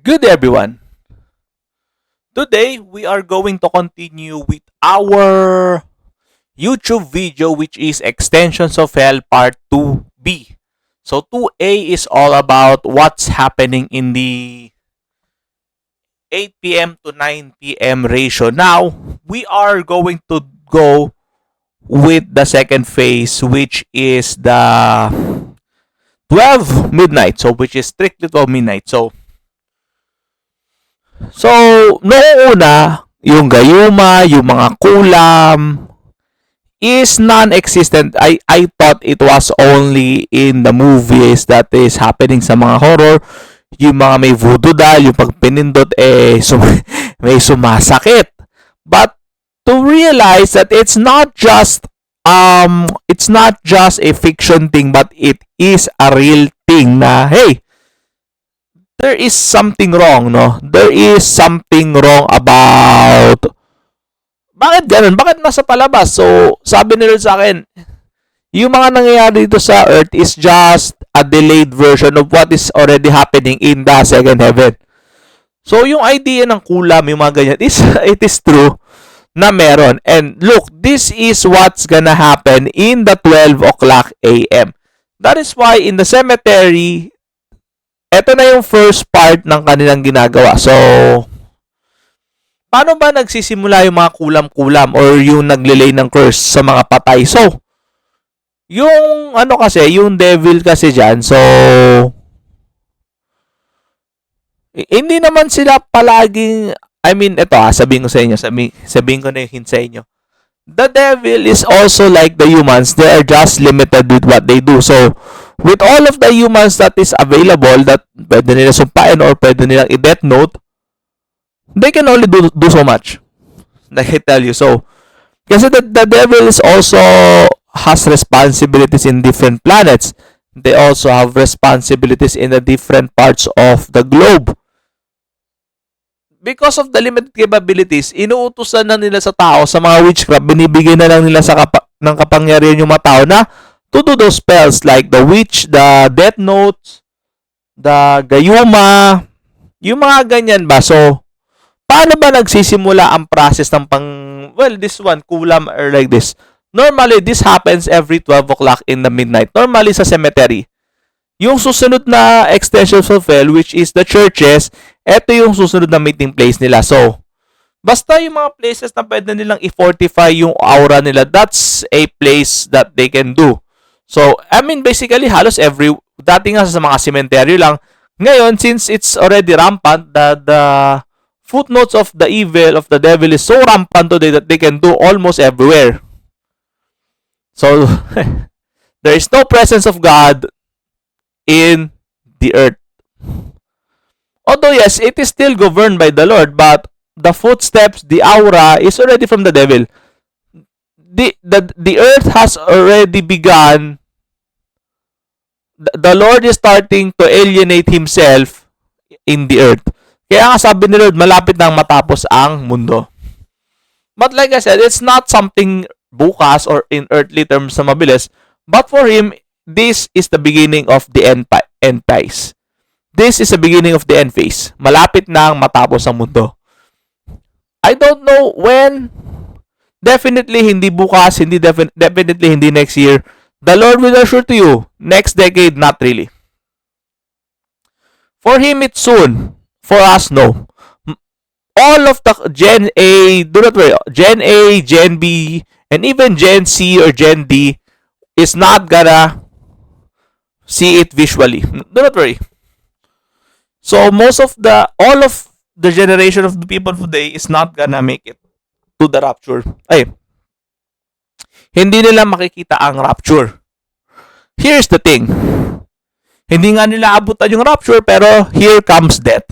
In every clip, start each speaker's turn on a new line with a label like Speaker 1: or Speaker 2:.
Speaker 1: Good everyone. Today we are going to continue with our YouTube video which is Extensions of Hell Part 2B. So 2A is all about what's happening in the 8 p.m. to 9 p.m. ratio. Now, we are going to go with the second phase which is the 12 midnight. So which is strictly 12 midnight. So, noong una, yung gayuma, yung mga kulam, is non-existent. I thought it was only in the movies that is happening sa mga horror. Yung mga may voodoo doll, yung pag pinindot, may sumasakit. But, to realize that it's not just a fiction thing, but it is a real thing na, hey, there is something wrong, no? There is something wrong about bakit ganun? Bakit nasa palabas? So, sabi nila sa akin, yung mga nangyayari dito sa Earth is just a delayed version of what is already happening in the second heaven. So, yung idea ng kulam, yung mga ganyan, it is true na meron. And look, this is what's gonna happen in the 12 o'clock a.m. That is why in the cemetery, eto na yung first part ng kanilang ginagawa. So, paano ba nagsisimula yung mga kulam-kulam or yung naglilay ng curse sa mga patay? So, yung ano kasi, yung devil kasi dyan, so, hindi naman sila palaging, sabihin ko sa inyo, sabihin ko na yung hint sa inyo. The devil is also like the humans. They are just limited with what they do. So, with all of the humans that is available, that pwede nila sumpain or pwede nilang i-death note, they can only do so much. Like I tell you. So, kasi the devil is also has responsibilities in different planets. They also have responsibilities in the different parts of the globe. Because of the limited capabilities, inuutusan na nila sa tao, sa mga witchcraft, binibigyan na lang nila ng kapangyarihan yung mga tao na to do those spells like the witch, the death notes, the gayuma, yung mga ganyan ba. So, paano ba nagsisimula ang process ng this one, kulam or like this? Normally, this happens every 12 o'clock in the midnight. Normally, sa cemetery. Yung susunod na extensions of hell, which is the churches, eto yung susunod na meeting place nila. So, basta yung mga places na pwede nilang i-fortify yung aura nila, that's a place that they can do. So, basically, halos dati nga sa mga cemetery lang. Ngayon, since it's already rampant, the footnotes of the evil of the devil is so rampant today that they can do almost everywhere. So, there is no presence of God in the earth. Although yes, it is still governed by the Lord, but the footsteps, the aura is already from the devil. The earth has already begun. The Lord is starting to alienate Himself in the earth. Kaya nga sabi ni Lord, malapit nang matapos ang mundo. But like I said, it's not something bukas or in earthly terms na mabilis. But for Him, this is the beginning of the end phase. This is the beginning of the end phase. Malapit nang matapos ang mundo. I don't know when. Definitely hindi bukas, definitely hindi next year. The Lord will assure to you, next decade, not really. For Him, it's soon. For us, no. All of the Gen A, do not worry, Gen A, Gen B, and even Gen C or Gen D is not gonna see it visually. Do not worry. So all of the generation of the people today is not gonna make it to the rapture. Hindi nila makikita ang rapture. Here's the thing. Hindi nga nila abutan yung rapture, pero here comes death.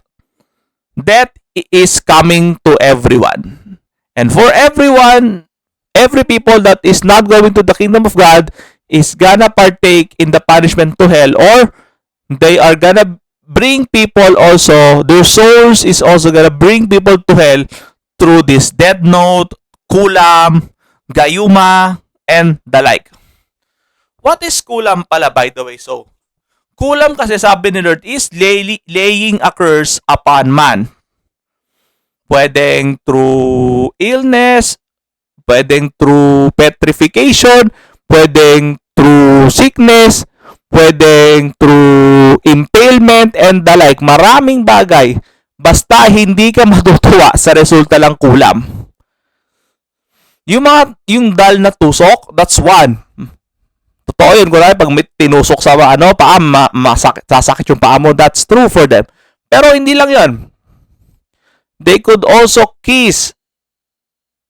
Speaker 1: Death is coming to everyone. And for everyone, every people that is not going to the kingdom of God is gonna partake in the punishment to hell, or they are gonna bring people also, their souls is also gonna bring people to hell through this death note, kulam, gayuma, and the like. What is kulam pala, by the way? So, Kulam kasi sabi ni Lord is laying a curse upon man. Pwedeng through illness, pwedeng through petrification, pwedeng through sickness, pwedeng through impalement and the like. Maraming bagay. Basta hindi ka matutuwa sa resulta lang kulam. Yung dal na tusok, that's one. Totoo yun. Kunwari, pag may tinusok sa paa, sasakit yung paa mo. That's true for them. Pero hindi lang yun. They could also kiss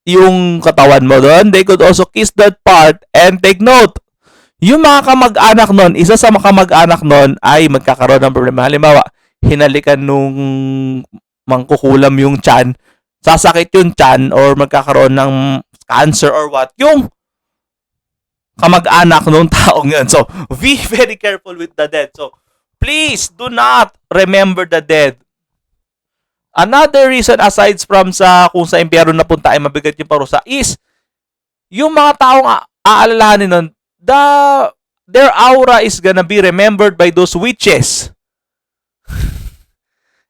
Speaker 1: yung katawan mo doon. They could also kiss that part and take note. Yung mga kamag-anak nun, isa sa mga kamag-anak nun ay magkakaroon ng problema. Halimbawa, hinalikan nung mangkukulam yung tiyan, sasakit yung tiyan or magkakaroon ng cancer or what. Yung kamag-anak nung taong yun. So, be very careful with the dead. So, please do not remember the dead. Another reason aside from kung sa impyerno napunta ay mabigat yung parusa is yung mga taong aalalahanin nun, their aura is gonna be remembered by those witches.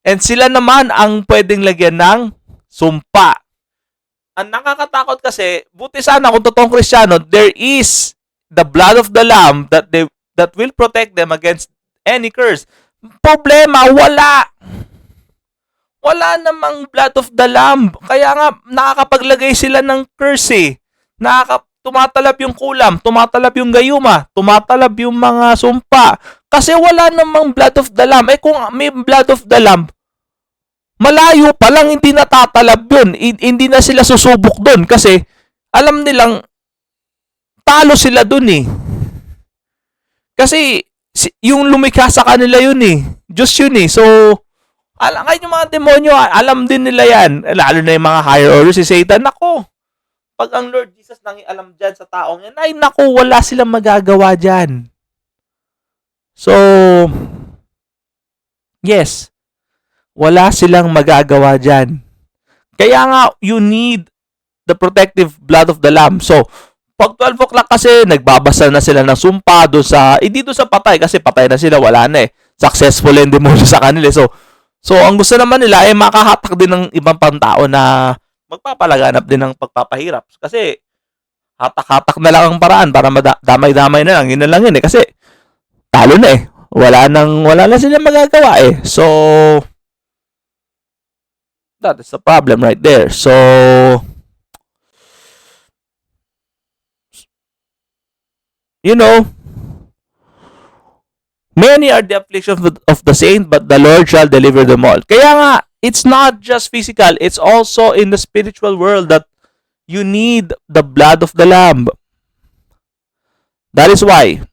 Speaker 1: And sila naman ang pwedeng lagyan ng sumpa. Ang nakakatakot kasi, buti sana kung totoong Kristiyano, there is the blood of the Lamb that will protect them against any curse. Problema, wala. Wala namang blood of the Lamb. Kaya nga, nakakapaglagay sila ng curse eh. Tumatalab yung kulam, tumatalab yung gayuma, tumatalab yung mga sumpa. Kasi wala namang blood of the Lamb. Eh kung may blood of the Lamb, malayo pa lang hindi natatalab yun. Hindi na sila susubok dun kasi alam nilang talo sila dun eh. Kasi yung lumikha sa kanila yun eh. Diyos yun eh. So, kahit yung mga demonyo, alam din nila yan. Lalo na yung mga higher order, si Satan. Nako, pag ang Lord Jesus nang alam dyan sa taong yan, ay nako, wala silang magagawa dyan. So, yes, wala silang magagawa dyan. Kaya nga, you need the protective blood of the Lamb. So, pag 12 o'clock kasi, nagbabasa na sila ng sumpa doon dito sa patay, kasi patay na sila, wala na eh. Successful yung demonyo sa kanila. So, ang gusto naman nila ay makahatak din ng ibang pantao na magpapalaganap din ng pagpapahirap. Kasi, hatak-hatak na lang ang paraan para damay-damay na lang. Yun na lang yun eh. Kasi, talo na eh. Wala na sila magagawa eh. So, that is the problem right there. So, you know, many are the afflictions of the saint, but the Lord shall deliver them all. Kaya nga, it's not just physical, it's also in the spiritual world that you need the blood of the Lamb. That is why,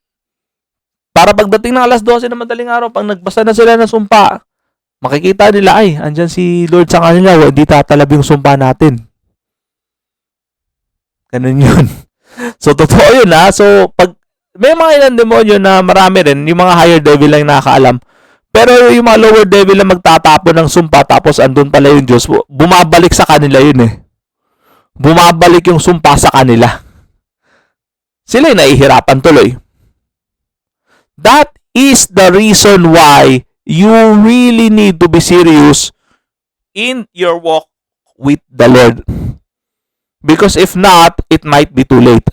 Speaker 1: para pagdating ng alas 12 ng madaling araw, pag nagbasa na sila ng sumpa, makikita nila, ay, andyan si Lord sa kanila, hindi tatalab yung sumpa natin. Ganun yun. So, totoo yun ha. So, pag may mga ilang demonyo na marami rin, yung mga higher devil lang nakakaalam. Pero yung mga lower devil lang magtatapon ng sumpa tapos andun pala yung Diyos, bumabalik sa kanila yun eh. Bumabalik yung sumpa sa kanila. Sila yung nahihirapan tuloy. That is the reason why you really need to be serious in your walk with the Lord. Because if not, it might be too late.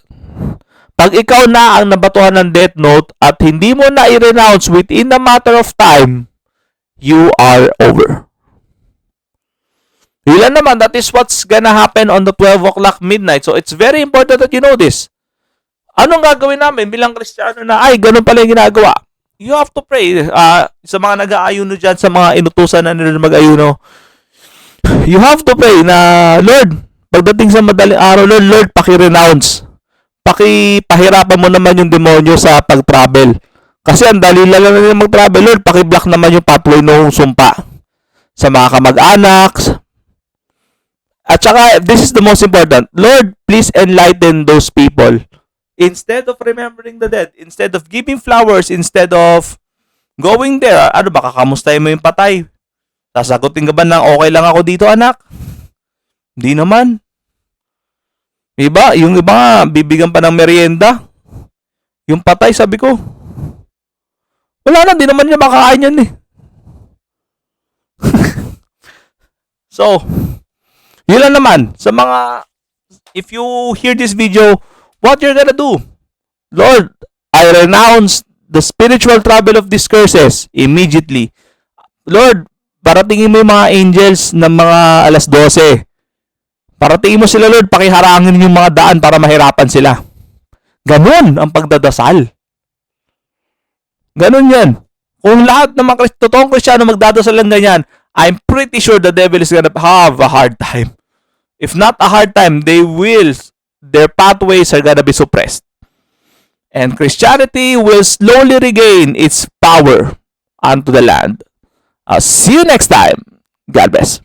Speaker 1: Pag ikaw na ang nabatuhan ng death note at hindi mo na i-renounce within a matter of time, you are over. Ilan naman, that is what's gonna happen on the 12 o'clock midnight. So, it's very important that you know this. Anong gagawin namin bilang Kristiyano na, ay, ganun pala yung ginagawa? You have to pray. Sa mga nag-aayuno dyan, sa mga inutusan na nila mag-ayuno, you have to pray na, Lord, pagdating sa madaling araw, Lord, paki-renounce. Pakipahirapan mo naman yung demonyo sa pag-travel. Kasi ang dali lang nila mag-travel, Lord, paki-block naman yung pathway ng sumpa sa mga kamag-anak. At saka, this is the most important, Lord, please enlighten those people. Instead of remembering the dead, instead of giving flowers, instead of going there, baka kamustahin mo yung patay. Sasagutin ka ba ng okay lang ako dito, anak? Hindi naman. Iba, yung iba nga, bibigyan pa ng merienda. Yung patay, sabi ko, Wala na, di naman niya makakain yan eh. So, yun lang naman. Sa mga, if you hear this video, what you're gonna do? Lord, I renounce the spiritual trouble of these curses immediately. Lord, paratingin mo yung mga angels ng mga alas 12. Paratingin mo sila, Lord, pakiharangin yung mga daan para mahirapan sila. Ganun ang pagdadasal. Ganun yan. Kung lahat ng mga totoong Kristiyano magdadasal ng ganyan, I'm pretty sure the devil is gonna have a hard time. If not a hard time, their pathways are gonna be suppressed. And Christianity will slowly regain its power unto the land. I'll see you next time. God bless.